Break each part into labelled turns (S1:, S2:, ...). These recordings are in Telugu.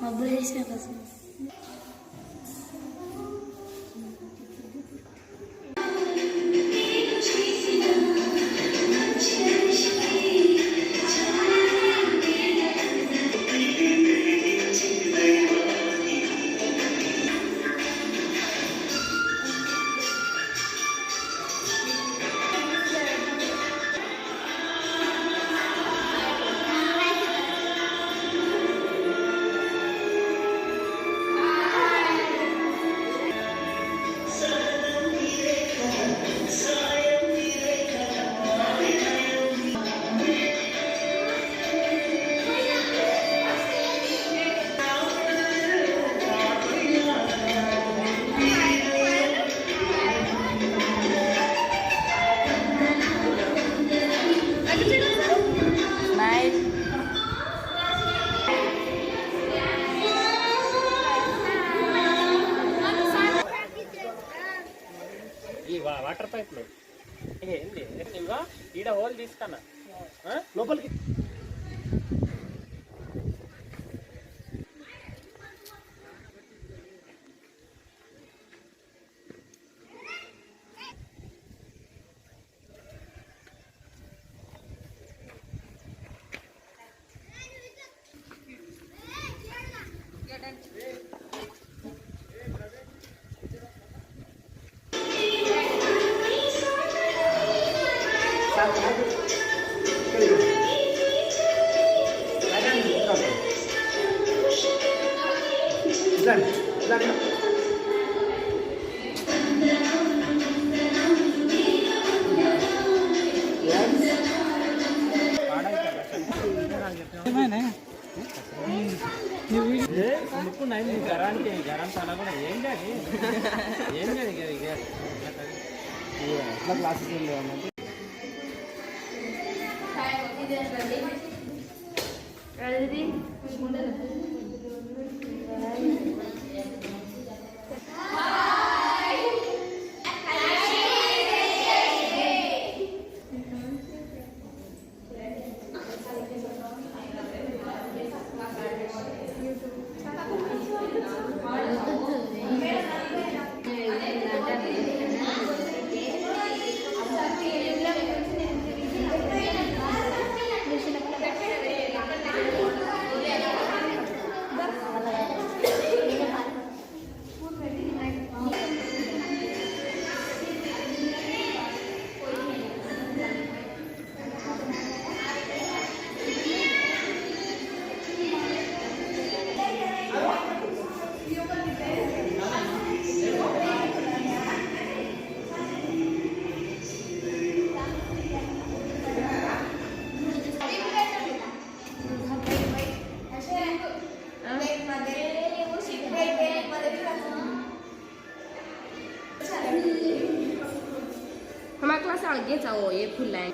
S1: మబ్బులు వేసిన కోసం
S2: వాటర్ పైప్లు ఏంది ఇవా ఈడ హోల్ తీసుకున్నా లోపలికి జరానికి జరం చాలా కూడా ఏం చేయాలి ఏం చేయాలి ఎట్లా క్లాసెస్ వెళ్ళి
S3: hamaire classe avec bien ça oh ये फुल लाइन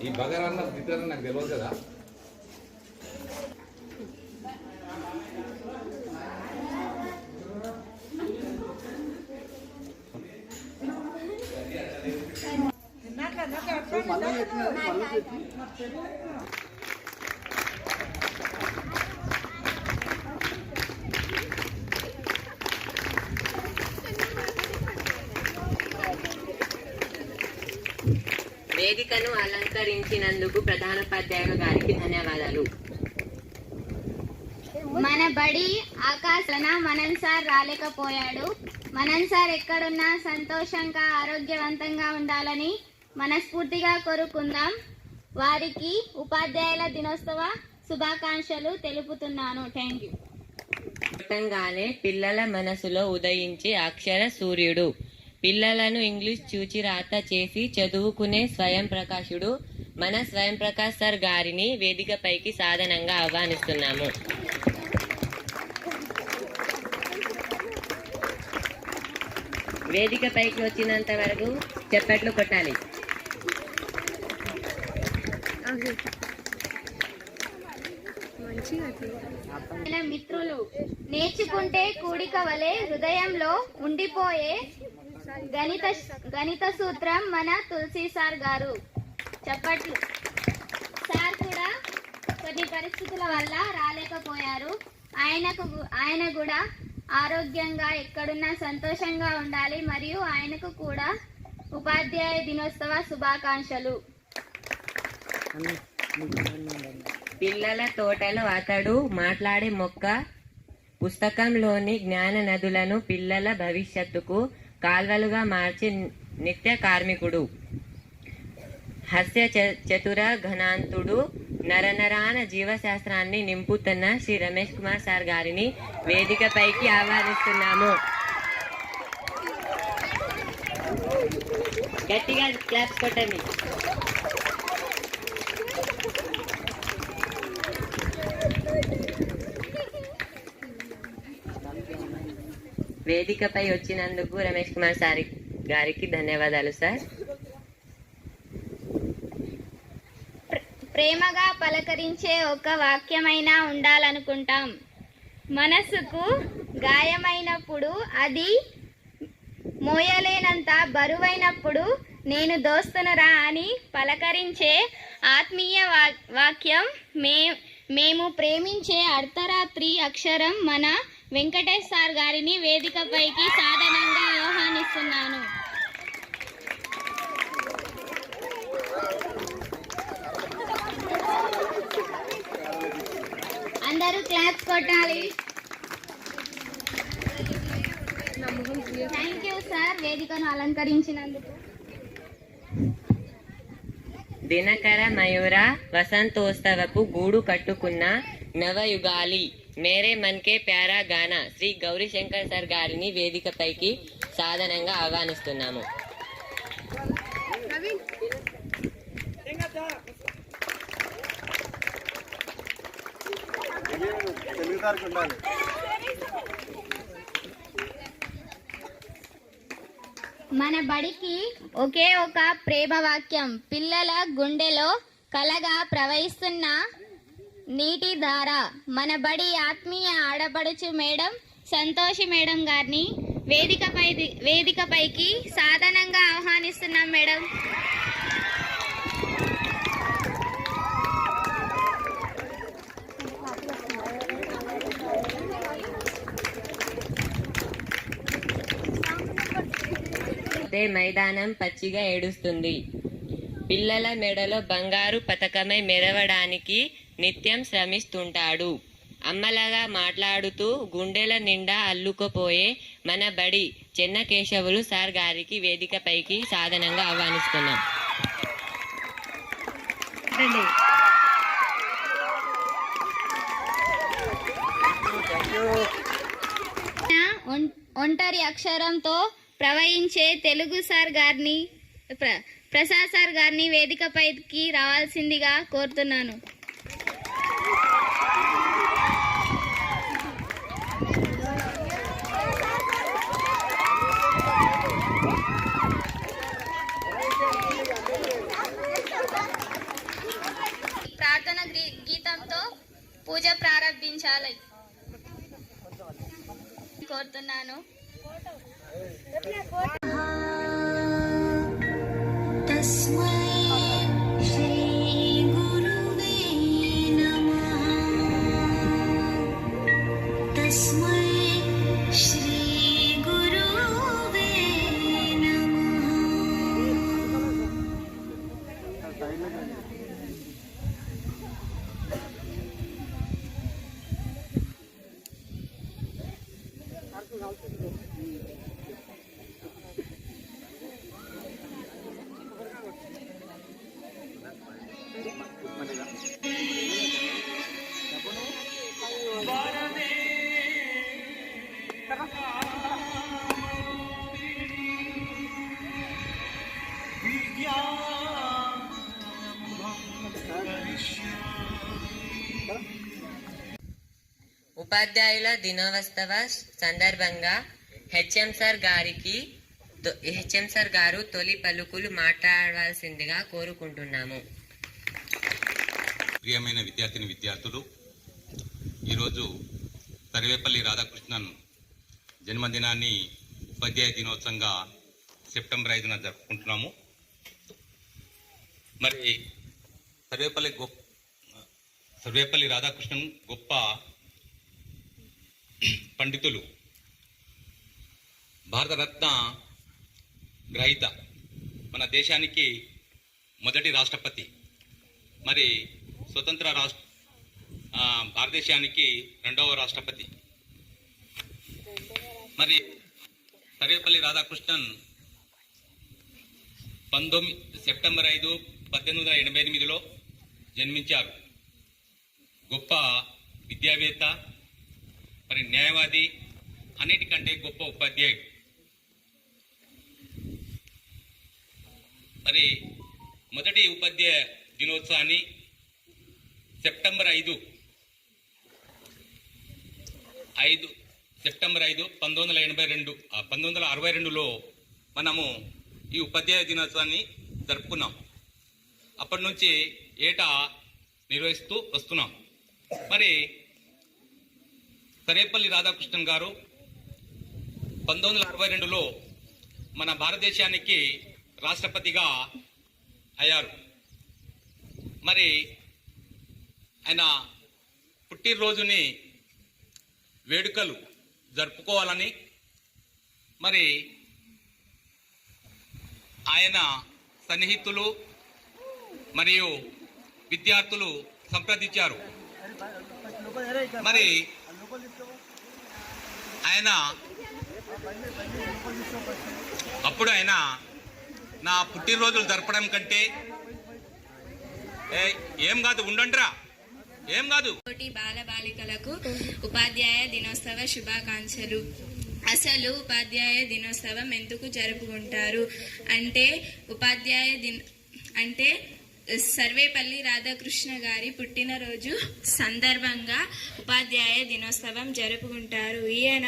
S4: ఈ బగారా అన్న తిట్టారని నాకు తెలియదు కదా.
S1: వేదికను అలంకరించినందుకు ప్రధానోపాధ్యాయులు గారికి ధన్యవాదాలు.
S4: మన బడి ఆకాశన మనన్ సార్ రాలేకపోయాడు. మనన్ సార్ ఎక్కడున్నా సంతోషంగా ఆరోగ్యవంతంగా ఉండాలని మనస్ఫూర్తిగా కోరుకుందాం. వారికి ఉపాధ్యాయుల దినోత్సవ శుభాకాంక్షలు తెలుపుతున్నాను. Thank you.
S1: పుట్టంగానే పిల్లల మనసులో ఉదయించే అక్షర సూర్యుడు, పిల్లలను ఇంగ్లీష్ చూచి రాత చేసి చదువుకునే స్వయం ప్రకాశుడు మన స్వయం ప్రకాష్ సార్ గారిని వేదికపైకి సాధనంగా ఆహ్వానిస్తున్నాము. వేదికపైకి వచ్చినంత వరకు చప్పట్లు కొట్టాలి.
S4: మిత్రులు, నేర్చుకుంటే కూడిక వలె హృదయంలో ఉండిపోయే గణిత సూత్రం మన తులసి సార్ గారు. చప్పట్లు. సార్ కూడా కొన్ని పరిస్థితుల వల్ల రాలేకపోయారు. ఆయన కూడా ఆరోగ్యంగా ఎక్కడున్నా సంతోషంగా ఉండాలి. మరియు ఆయనకు కూడా ఉపాధ్యాయ దినోత్సవ శుభాకాంక్షలు.
S1: పిల్లల తోటలో అతడు మాట్లాడే మొక్క, పుస్తకంలోని జ్ఞాన నదులను పిల్లల భవిష్యత్తుకు కాల్వలుగా మార్చే నిత్య కార్మికుడు, హాస్య చతుర ఘనాంతుడు, నరనరాన జీవశాస్త్రాన్ని నింపుతున్న శ్రీ రమేష్ కుమార్ సార్ గారిని వేదికపైకి ఆహ్వానిస్తున్నాము. గట్టిగా క్లాప్స్ కొట్టండి. వేదికపై వచ్చినందుకు రమేష్ కుమార్ సార్ గారికి ధన్యవాదాలు సార్.
S4: ప్రేమగా పలకరించే ఒక వాక్యమైనా ఉండాలనుకుంటాం. మనసుకు గాయమైనప్పుడు, అది మోయలేనంత బరువైనప్పుడు నేను దోస్తునురా అని పలకరించే ఆత్మీయ వాక్యం మేము ప్రేమించే అర్ధరాత్రి అక్షరం మన వెంకటేష్ సార్ గారిని వేదికపైకి సాధనంగా ఆహ్వానిస్తున్నాను. అందరూ క్లాప్స్ కొట్టాలి. థ్యాంక్ యూ సార్, వేదికను అలంకరించినందుకు.
S1: దినకర మయూర వసంతోత్సవపు గూడు కట్టుకున్న నవయుగాలి మేరే మన్కే ప్యారా గానా శ్రీ గౌరీశంకర్ సార్ గారిని వేదికపైకి సాధనంగా ఆహ్వానిస్తున్నాము.
S4: మన బడికి ఒకే ఒక ప్రేమ వాక్యం, పిల్లల గుండెలో కలగా ప్రవహిస్తున్న నీటి ధార. మన బడి ఆత్మీయ ఆడపడుచు మేడం సంతోషి మేడం గారిని వేదికపైకి సాధనంగా ఆహ్వానిస్తున్నాం మేడం.
S1: మైదానం పచ్చిగా ఏడుస్తుంది. పిల్లల మెడలో బంగారు పతకమై మెరవడానికి నిత్యం శ్రమిస్తుంటాడు. అమ్మలాగా మాట్లాడుతూ గుండెల నిండా అల్లుకుపోయే మన బడి చెన్నకేశవులు సార్ గారికి వేదికపైకి సాధనంగా ఆహ్వానిస్తున్నాం.
S4: ఒంటరి అక్షరంతో ప్రవహించే తెలుగు సార్ గారిని, ప్రసాద్ సార్ గారిని వేదికపైకి రావాల్సిందిగా కోరుతున్నాను. ప్రార్థన గీతంతో పూజ ప్రారంభించాలి కోరుతున్నాను.
S1: ఉపాధ్యాయుల దినోత్సవ సందర్భంగా హెచ్ఎం సార్ గారు తొలి పలుకులు మాట్లాడవలసిందిగా కోరుకుంటున్నాము.
S5: ప్రియమైన విద్యార్థులు, ఈరోజు సర్వేపల్లి రాధాకృష్ణన్ జన్మదినాన్ని ఉపాధ్యాయ దినోత్సవంగా సెప్టెంబర్ 5న జరుపుకుంటున్నాము. మరి సర్వేపల్లి రాధాకృష్ణన్ గొప్ప పండితులు, భారతరత్న గ్రహీత, మన దేశానికి మొదటి రాష్ట్రపతి, మరి స్వతంత్ర భారతదేశానికి రెండవ రాష్ట్రపతి. మరి సర్వేపల్లి రాధాకృష్ణన్ సెప్టెంబర్ 5, 1888లో జన్మించారు. గొప్ప విద్యావేత్త, మరి న్యాయవాది, అన్నిటికంటే గొప్ప ఉపాధ్యాయుడు. మరి మొదటి ఉపాధ్యాయ దినోత్సవాన్ని సెప్టెంబర్ 5, 1962లో మనము ఈ ఉపాధ్యాయ దినోత్సవాన్ని జరుపుకున్నాం. అప్పటి నుంచి ఏటా నిర్వహిస్తూ వస్తున్నాం. మరి సర్వేపల్లి రాధాకృష్ణన్ గారు 1962లో మన భారతదేశానికి రాష్ట్రపతిగా అయ్యారు. మరి ఆయన పుట్టినరోజుని వేడుకలు జరుపుకోవాలని మరి ఆయన సన్నిహితులు మరియు విద్యార్థులు సంప్రదించారు. మరి అప్పుడు ఆయన నా పుట్టినరోజులు జరపడం కంటే ఏం కాదు, ఉండండిరా, ఏం కాదు.
S6: బాల బాలికలకు ఉపాధ్యాయ దినోత్సవ శుభాకాంక్షలు. అసలు ఉపాధ్యాయ దినోత్సవం ఎందుకు జరుపుకుంటారు అంటే సర్వేపల్లి రాధాకృష్ణ గారి పుట్టినరోజు సందర్భంగా ఉపాధ్యాయ దినోత్సవం జరుపుకుంటారు. ఈయన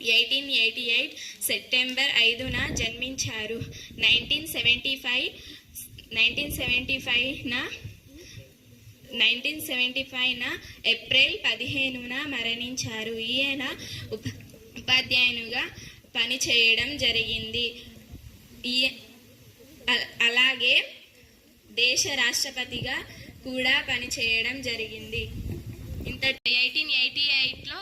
S6: 1888 సెప్టెంబర్ 5న జన్మించారు. 1975 ఏప్రిల్ 15న మరణించారు. ఈయన ఉపాధ్యాయునిగా పనిచేయడం జరిగింది. అలాగే దేశ రాష్ట్రపతిగా కూడా పనిచేయడం జరిగింది.
S3: 1888లో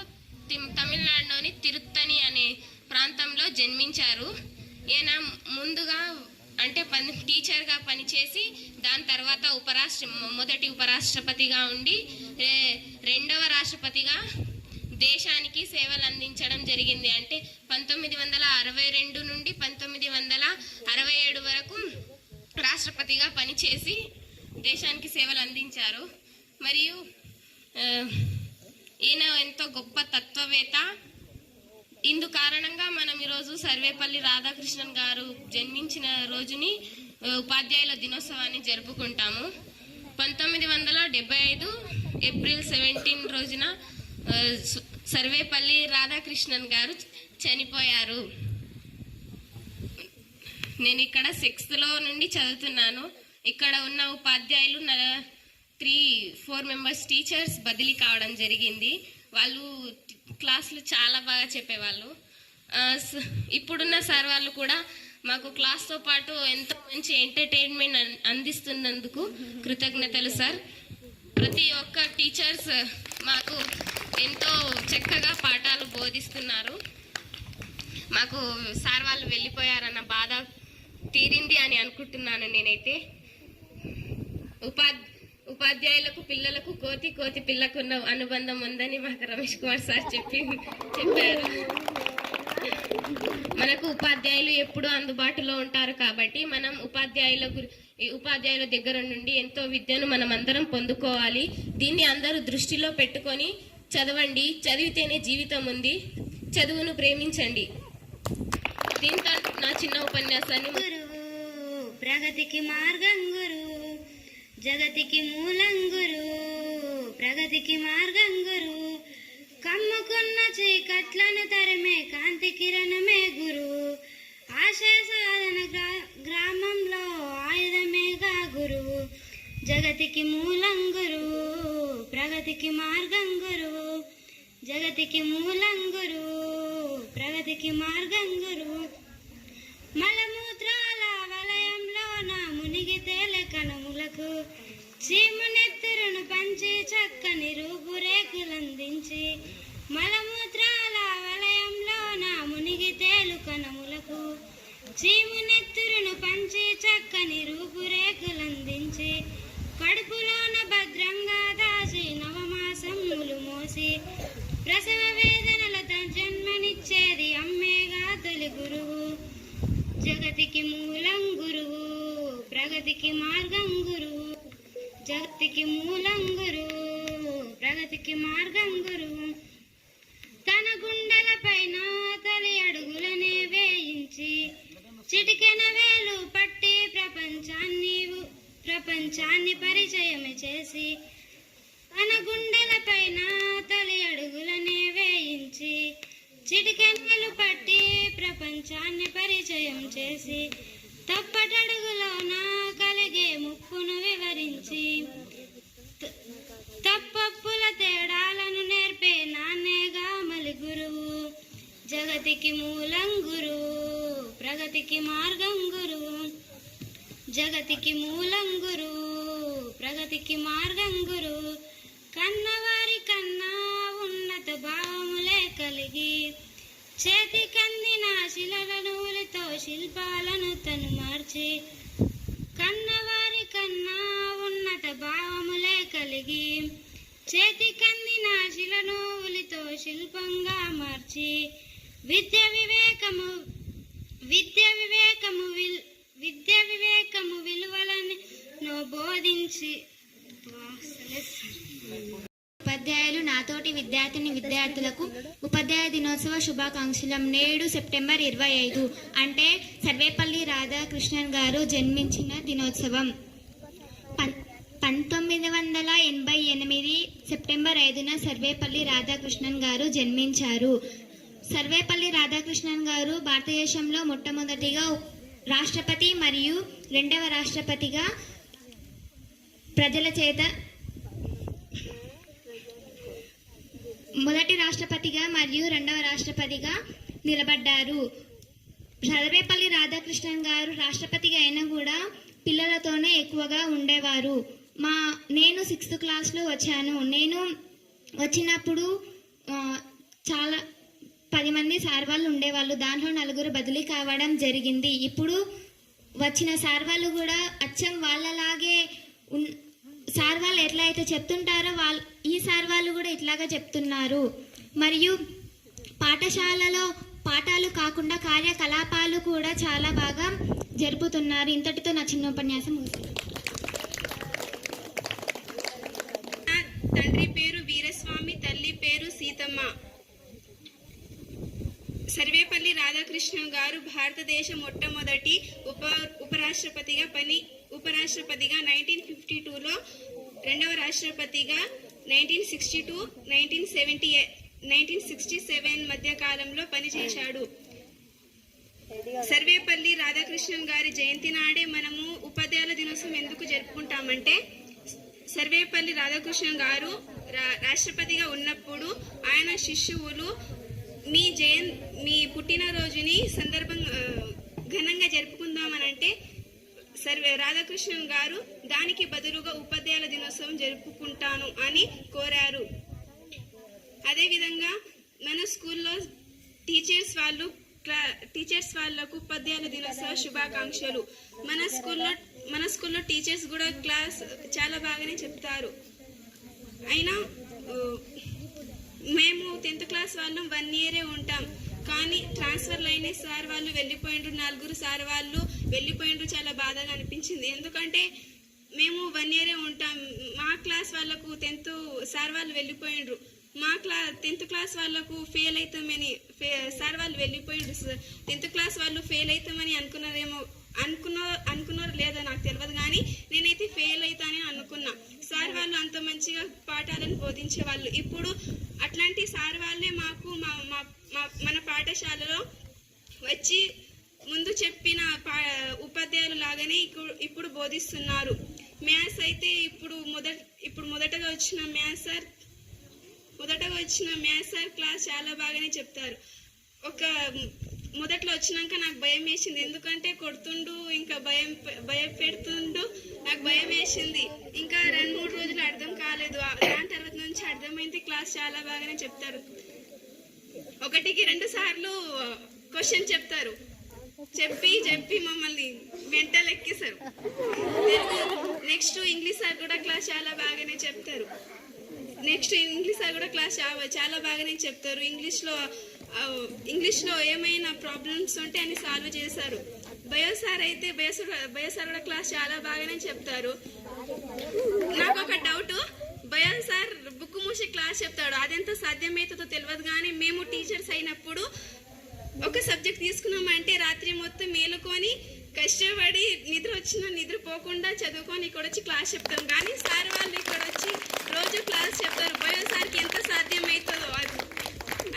S3: తమిళనాడులోని తిరుత్తని అనే ప్రాంతంలో జన్మించారు. ఈయన ముందుగా అంటే టీచర్గా పనిచేసి దాని తర్వాత మొదటి ఉపరాష్ట్రపతిగా ఉండి రెండవ రాష్ట్రపతిగా దేశానికి సేవలు అందించడం జరిగింది. అంటే 1962 నుండి 1967 వరకు రాష్ట్రపతిగా పనిచేసి దేశానికి సేవలు అందించారు. మరియు ఈయన ఎంతో గొప్ప తత్వవేత్త. ఇందు కారణంగా మనం ఈరోజు సర్వేపల్లి రాధాకృష్ణన్ గారు జన్మించిన రోజుని ఉపాధ్యాయుల దినోత్సవాన్ని జరుపుకుంటాము. 1975 ఏప్రిల్ 17 రోజున సర్వేపల్లి రాధాకృష్ణన్ గారు చనిపోయారు. నేను ఇక్కడ 6th నుండి చదువుతున్నాను. ఇక్కడ ఉన్న ఉపాధ్యాయులు 4 మెంబర్స్ టీచర్స్ బదిలీ కావడం జరిగింది. వాళ్ళు క్లాసులు చాలా బాగా చెప్పేవాళ్ళు. ఇప్పుడున్న సార్ వాళ్ళు కూడా మాకు క్లాస్తో పాటు ఎంతో మంచి ఎంటర్టైన్మెంట్ అందిస్తున్నందుకు కృతజ్ఞతలు సార్. ప్రతి ఒక్క టీచర్స్ మాకు ఎంతో చక్కగా పాఠాలు బోధిస్తున్నారు. మాకు సార్ వాళ్ళు వెళ్ళిపోయారన్న బాధ తీరింది అని అనుకుంటున్నాను నేనైతే. ఉపాధ్యాయులకు పిల్లలకు కోతి పిల్లకున్న అనుబంధం ఉందని మాకు రమేష్ కుమార్ సార్ చెప్పారు. మనకు ఉపాధ్యాయులు ఎప్పుడూ అందుబాటులో ఉంటారు కాబట్టి మనం ఉపాధ్యాయుల దగ్గర నుండి ఎంతో విద్యను మనం అందరం పొందుకోవాలి. దీన్ని అందరూ దృష్టిలో పెట్టుకొని చదవండి. చదివితేనే జీవితం ఉంది. చదువును ప్రేమించండి. దీంతో నా చిన్న ఉపన్యాసాన్ని
S7: ప్రగతికి మార్గం గురు, జగతికి మూలం గురు, ప్రగతికి మార్గం గురు, కమ్ముకున్న చీకట్లను తరిమే కాంతి కిరణమే గురు, ఆశయ సాధన గ్రామంలో ఆయుధమేగా గురు, జగతికి మూలం గురు, ప్రగతికి మార్గం గురు, జగతికి మూలం గురు, ప్రగతికి మార్గం గురు, మలమూత్రాల వలయంలో నా మునిగి తేలె కణములకు చీమునెత్తురును పంచి చక్కని రూపురేఖలందించి, మలమూత్రాల వలయంలో నా మునిగి తేలు కణములకు చీమునెత్తురును పంచి చక్కని రూపురేఖలందించి, కడుపులోన భద్రంగా దాచి నవమాసములు మోసి ప్రసవ వేదనలతో జన్మనిచ్చేది అమ్మేగా తొలి గురువు, జగతికి మూలం గురువు, ప్రగతికి మార్గం గురువు, జగతికి మూలం గురువు, ప్రగతికి మార్గం గురువు, తన గుండెలపైన తలి అడుగులనే వేయించి చిటికెన వేలు పట్టి ప్రపంచాన్ని పరిచయమే చేసి, తన గుండెలపైన తలి అడుగులనే వేయించి చిటికెనలు పట్టి ప్రపంచాన్ని పరిచయం చేసి, తప్పటడుగులోన కలిగే ముప్పును వివరించి తప్పప్పుల తేడాలను నేర్పే నాన్నేగా మలి గురువు, జగతికి మూలం గురువు, ప్రగతికి మార్గం గురువు, జగతికి మూలం గురువు, ప్రగతికి మార్గం గురువు, కన్నవారి కన్నా ఉన్నత భావములే కలిగి చేతి కందిన శిలల నూలుతో శిల్పాలను తను మార్చి, కన్నవారి కన్నా ఉన్నత భావములే కలిగి చేతి కందిన శిల నూలుతో శిల్పంగా మార్చి, విద్య వివేకము విలువలను బోధించి, ఉపాధ్యాయులు నాతోటి విద్యార్థులకు ఉపాధ్యాయ దినోత్సవ శుభాకాంక్షలు. నేడు సెప్టెంబర్ 25 అంటే సర్వేపల్లి రాధాకృష్ణన్ గారు జన్మించిన దినోత్సవం. 1988 సెప్టెంబర్ 5న సర్వేపల్లి రాధాకృష్ణన్ గారు జన్మించారు. సర్వేపల్లి రాధాకృష్ణన్ గారు భారతదేశంలో మొట్టమొదటిగా రాష్ట్రపతి మరియు రెండవ రాష్ట్రపతిగా ప్రజల చేత మొదటి రాష్ట్రపతిగా మరియు రెండవ రాష్ట్రపతిగా నిలబడ్డారు. సర్వేపల్లి రాధాకృష్ణన్ గారు రాష్ట్రపతిగా అయినా కూడా పిల్లలతోనే ఎక్కువగా ఉండేవారు. నేను 6th క్లాస్లో వచ్చాను. నేను వచ్చినప్పుడు చాలా 10 మంది సార్ వాళ్ళు ఉండేవాళ్ళు. దాంట్లో 4 బదిలీ కావడం జరిగింది. ఇప్పుడు వచ్చిన సార్ వాళ్ళు కూడా అచ్చం వాళ్ళలాగే సార్ వాళ్ళు ఎట్లా అయితే చెప్తుంటారో ఈ సార్ వాళ్ళు కూడా ఇట్లాగా చెప్తున్నారు. మరియు పాఠశాలలో పాఠాలు కాకుండా కార్యకలాపాలు కూడా చాలా బాగా జరుపుతున్నారు. ఇంతటితో నా చిన్న ఉపన్యాసం ముగిసింది.
S6: తండ్రి పేరు వీరస్వామి, తల్లి పేరు సీతమ్మ. సర్వేపల్లి రాధాకృష్ణన్ గారు భారతదేశ మొట్టమొదటి ఉపరాష్ట్రపతిగా 1952లో, రెండవ రాష్ట్రపతిగా 1962, 1967 మధ్య కాలంలో పనిచేశాడు. సర్వేపల్లి రాధాకృష్ణన్ గారి జయంతి నాడే మనము ఉపాధ్యాయుల దినోత్సవం ఎందుకు జరుపుకుంటామంటే, సర్వేపల్లి రాధాకృష్ణన్ గారు రాష్ట్రపతిగా ఉన్నప్పుడు ఆయన శిష్యువులు మీ పుట్టినరోజుని ఘనంగా జరుపుకుందామనంటే రాధాకృష్ణన్ గారు దానికి బదులుగా ఉపాధ్యాయుల దినోత్సవం జరుపుకుంటాను అని కోరారు. అదేవిధంగా మన స్కూల్లో టీచర్స్ వాళ్ళకు ఉపాధ్యాయుల దినోత్సవ శుభాకాంక్షలు. మన స్కూల్లో టీచర్స్ కూడా క్లాస్ చాలా బాగానే చెప్తారు. అయినా మేము 10th క్లాస్ వాళ్ళం 1 ఇయరే ఉంటాం. కానీ ట్రాన్స్ఫర్లు అయిన సార్ వాళ్ళు వెళ్ళిపోయిండ్రు, 4 సార్ వాళ్ళు వెళ్ళిపోయిండ్రు. చాలా బాధగా అనిపించింది. ఎందుకంటే మేము 1 ఇయరే ఉంటాం. మా క్లాస్ వాళ్ళకు 10th సార్ వాళ్ళు వెళ్ళిపోయిండ్రు. 10th క్లాస్ వాళ్ళకు ఫెయిల్ అవుతామని సార్ వాళ్ళు వెళ్ళిపోయిండ్రు. 10th క్లాస్ వాళ్ళు ఫెయిల్ అవుతామని అనుకున్నారో లేదో నాకు తెలియదు, కానీ నేనైతే ఫెయిల్ అవుతానని అనుకున్నా. సార్ వాళ్ళు అంత మంచిగా పాఠాలను బోధించేవాళ్ళు. ఇప్పుడు అట్లాంటి సార్ వాళ్ళే మాకు మన పాఠశాలలో వచ్చి ముందు చెప్పిన ఉపాధ్యాయులు లాగానే ఇప్పుడు బోధిస్తున్నారు. మ్యాథ్స్ అయితే ఇప్పుడు మొదటగా వచ్చిన మ్యాథ్స్ సార్ క్లాస్ చాలా బాగానే చెప్తారు. మొదట్లో వచ్చినాక నాకు భయం వేసింది, ఎందుకంటే కొడుతుండు, ఇంకా భయపెడుతుండు. నాకు భయం వేసింది. ఇంకా 2-3 రోజులు అర్థం కాలేదు. దాని తర్వాత నుంచి అర్థమైంది. క్లాస్ చాలా బాగానే చెప్తారు. 1కి 2 సార్లు క్వశ్చన్ చెప్తారు. చెప్పి మమ్మల్ని మెంటల్ ఎక్కిస్తారు. నెక్స్ట్ ఇంగ్లీష్ సార్ కూడా క్లాస్ చాలా బాగానే చెప్తారు. చాలా బాగానే చెప్తారు. ఇంగ్లీష్లో ఏమైనా ప్రాబ్లమ్స్ ఉంటే అని సాల్వ్ చేశారు. బయో సార్ కూడా క్లాస్ చాలా బాగానే చెప్తారు. నాకు ఒక డౌట్, బయో సార్ బుక్ మూసి క్లాస్ చెప్తాడు. అదెంత సాధ్యమవుతుందో తెలియదు, కానీ మేము టీచర్స్ అయినప్పుడు ఒక సబ్జెక్ట్ తీసుకున్నామంటే రాత్రి మొత్తం మేలుకొని కష్టపడి నిద్రపోకుండా చదువుకొని ఇక్కడ వచ్చి క్లాస్ చెప్తాం. కానీ సార్ వాళ్ళు ఇక్కడ వచ్చి రోజు క్లాస్ చెప్తారు. బయో సార్కి ఎంత సాధ్యమవుతుందో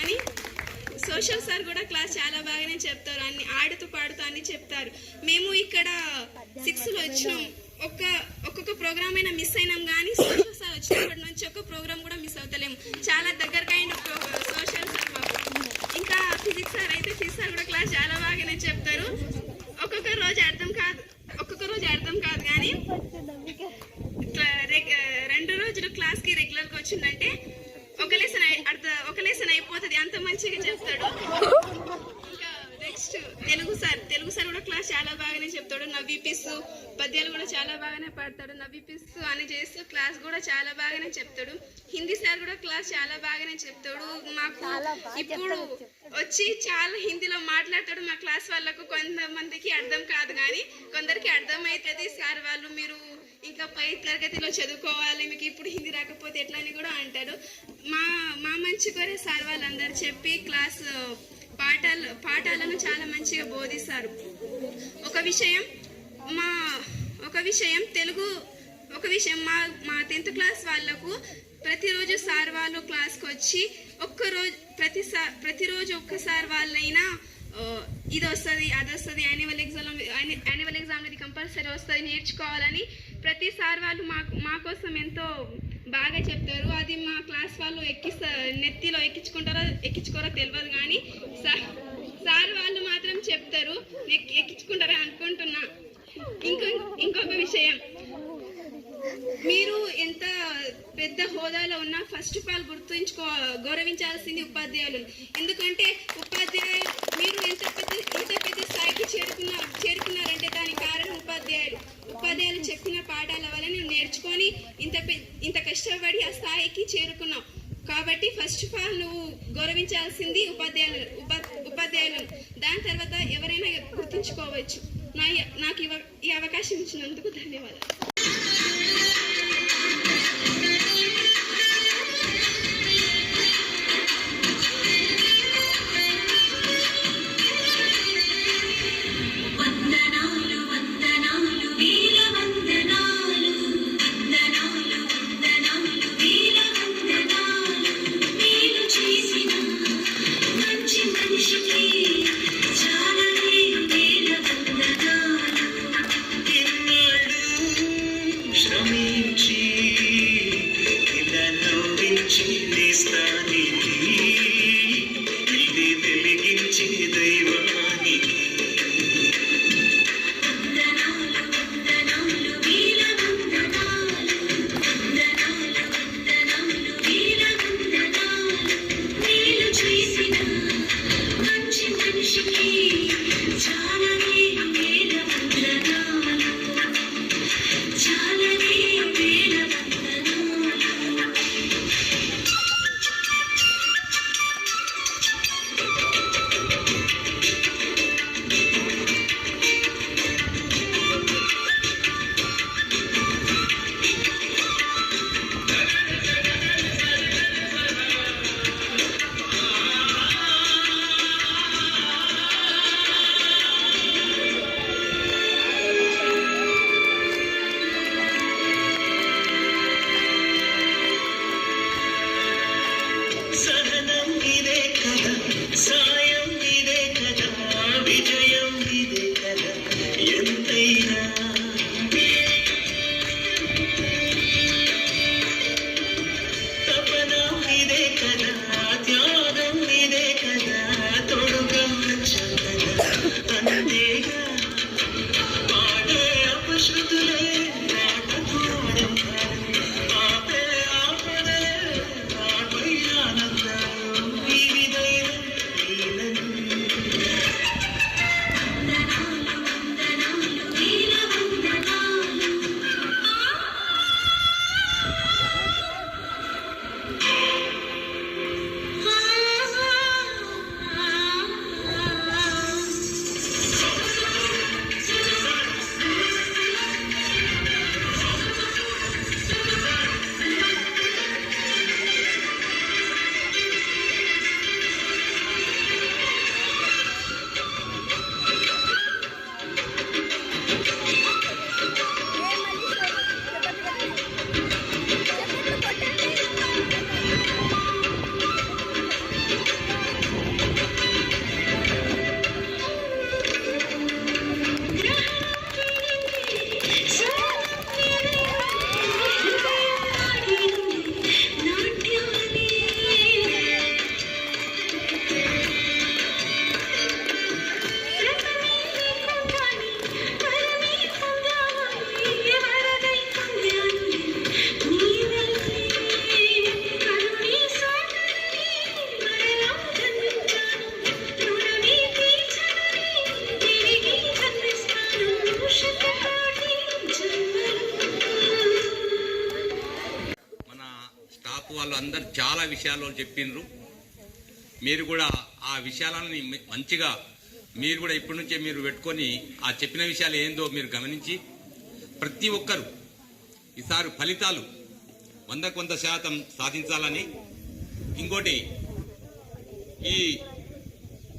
S6: అని. సోషల్ సార్ కూడా క్లాస్ చాలా బాగానే చెప్తారు. అన్ని ఆడుతూ పాడుతూ అన్ని చెప్తారు. మేము ఇక్కడ 6లో వచ్చినాం. ఒక్కొక్క ప్రోగ్రామ్ అయినా మిస్ అయినాం, కానీ సోషల్ సార్ వచ్చినప్పటి నుంచి ఒక్క ప్రోగ్రామ్ కూడా మిస్ అవుతలేము. చాలా దగ్గరగా అయిన సోషల్ సార్ మాకు. ఇంకా ఫిజిక్స్ సార్ కూడా క్లాస్ చాలా బాగానే చెప్తారు. ఒక్కొక్క రోజు అర్థం కాదు కానీ 2 రోజులు క్లాస్కి రెగ్యులర్గా వచ్చిందంటే ఒక లెసన్ అయిపోతుంది. అంత మంచిగా చెప్తాడు. ఇంకా నెక్స్ట్ తెలుగు సార్ కూడా క్లాస్ చాలా బాగానే చెప్తాడు. నవ్విపిస్తూ పద్యాలు కూడా చాలా బాగానే పాడతాడు. నవ్విపిస్తూ అని చేస్తూ క్లాస్ కూడా చాలా బాగానే చెప్తాడు. హిందీ సార్ కూడా క్లాస్ చాలా బాగానే చెప్తాడు. మాకు ఇప్పుడు వచ్చి చాలా హిందీలో మాట్లాడతాడు. మా క్లాస్ వాళ్ళకు కొంతమందికి అర్థం కాదు, కానీ కొందరికి అర్థమవుతుంది. సార్ వాళ్ళు మీరు ఇంకా పై తరగతిలో చదువుకోవాలి, మీకు ఇప్పుడు హిందీ రాకపోతే ఎట్లా అని కూడా అంటారు. మా మంచి కోరే సార్ వాళ్ళందరూ చెప్పి క్లాస్ పాఠాలను చాలా మంచిగా బోధిస్తారు. ఒక విషయం మా 10th క్లాస్ వాళ్ళకు ప్రతిరోజు సార్ వాళ్ళు క్లాస్కి వచ్చి ప్రతిరోజు ఒక్కసారి వాళ్ళైనా ఇది వస్తుంది అది వస్తుంది యాన్యువల్ ఎగ్జామ్ ఇది కంపల్సరీ వస్తుంది నేర్చుకోవాలని ప్రతిసారి వాళ్ళు మా కోసం ఎంతో బాగా చెప్తారు. అది మా క్లాస్ వాళ్ళు నెత్తిలో ఎక్కించుకోరో తెలియదు, కానీ సార్ వాళ్ళు మాత్రం చెప్తారు. ఎక్కించుకుంటారని అనుకుంటున్నా. ఇంకొక విషయం, మీరు ఎంత పెద్ద హోదాలో ఉన్నా ఫస్ట్ ఆఫ్ ఆల్ గౌరవించాల్సింది ఉపాధ్యాయులు. ఎందుకంటే మీరు ఎంత పెద్ద స్థాయికి చేరుకున్నారంటే దానికి కారణం ఉపాధ్యాయులు చెప్పిన పాఠాల వల్ల నేను నేర్చుకొని ఇంత కష్టపడి ఆ స్థాయికి చేరుకున్నావు. కాబట్టి ఫస్ట్ ఆఫ్ ఆల్ నువ్వు గౌరవించాల్సింది ఉపాధ్యాయులను. దాని తర్వాత ఎవరైనా గుర్తుంచుకోవచ్చు. నాకు ఈ అవకాశం ఇచ్చినందుకు ధన్యవాదాలు.
S8: చాలా కరుణించి నేస్తానికి ఇది వెలిగించే దైవానికి సహనం ఇదే కదా, సాయం ఇదే కదా, విజయం ఇదే కదా, ఎంతైనా తపన ఇదే కదా, త్యాగం ఇదే కదా, తొడుగా చక్కగా అంతేగా పాడే అపశృతులే పాటకు ఆపే ఆపనే ఆపై ఆనందం ఈ దైవం లీలను
S5: మన స్టాఫ్ వాళ్ళు అందరు చాలా విషయాలు చెప్పిండ్రు. మీరు కూడా ఆ విషయాలని మంచిగా మీరు కూడా ఇప్పటి నుంచే మీరు పెట్టుకొని ఆ చెప్పిన విషయాలు ఏందో మీరు గమనించి ప్రతి ఒక్కరు ఈసారి ఫలితాలు 100% సాధించాలని, ఇంకోటి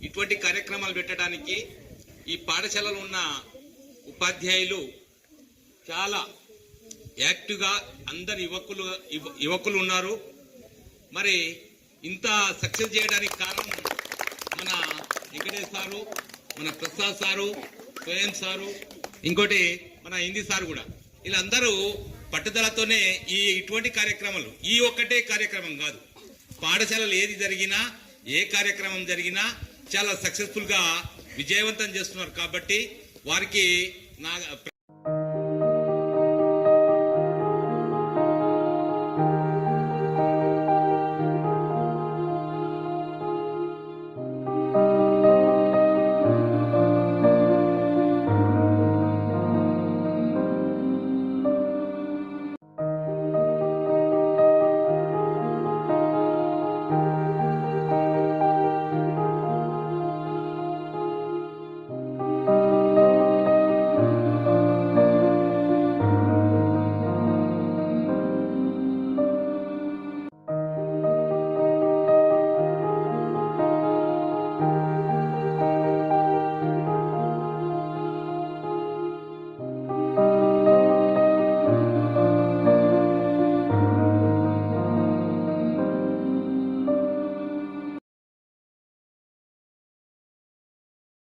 S5: ఇటువంటి కార్యక్రమాలు పెట్టడానికి ఈ పాఠశాలలో ఉన్న ఉపాధ్యాయులు చాలా యాక్టివ్గా అందరు యువకులు ఉన్నారు. మరి ఇంత సక్సెస్ చేయడానికి కారణం మన వెంకటేష్ సారు, మన ప్రసాద్ సారు, స్వయం సారు, ఇంకోటి మన హిందీ సారు కూడా. వీళ్ళందరూ పట్టుదలతోనే ఇటువంటి కార్యక్రమాలు, ఈ ఒక్కటే కార్యక్రమం కాదు, పాఠశాలలు ఏది జరిగినా ఏ కార్యక్రమం జరిగినా చాలా సక్సెస్ఫుల్ గా విజయవంతం చేస్తున్నారు. కాబట్టి వారికి నా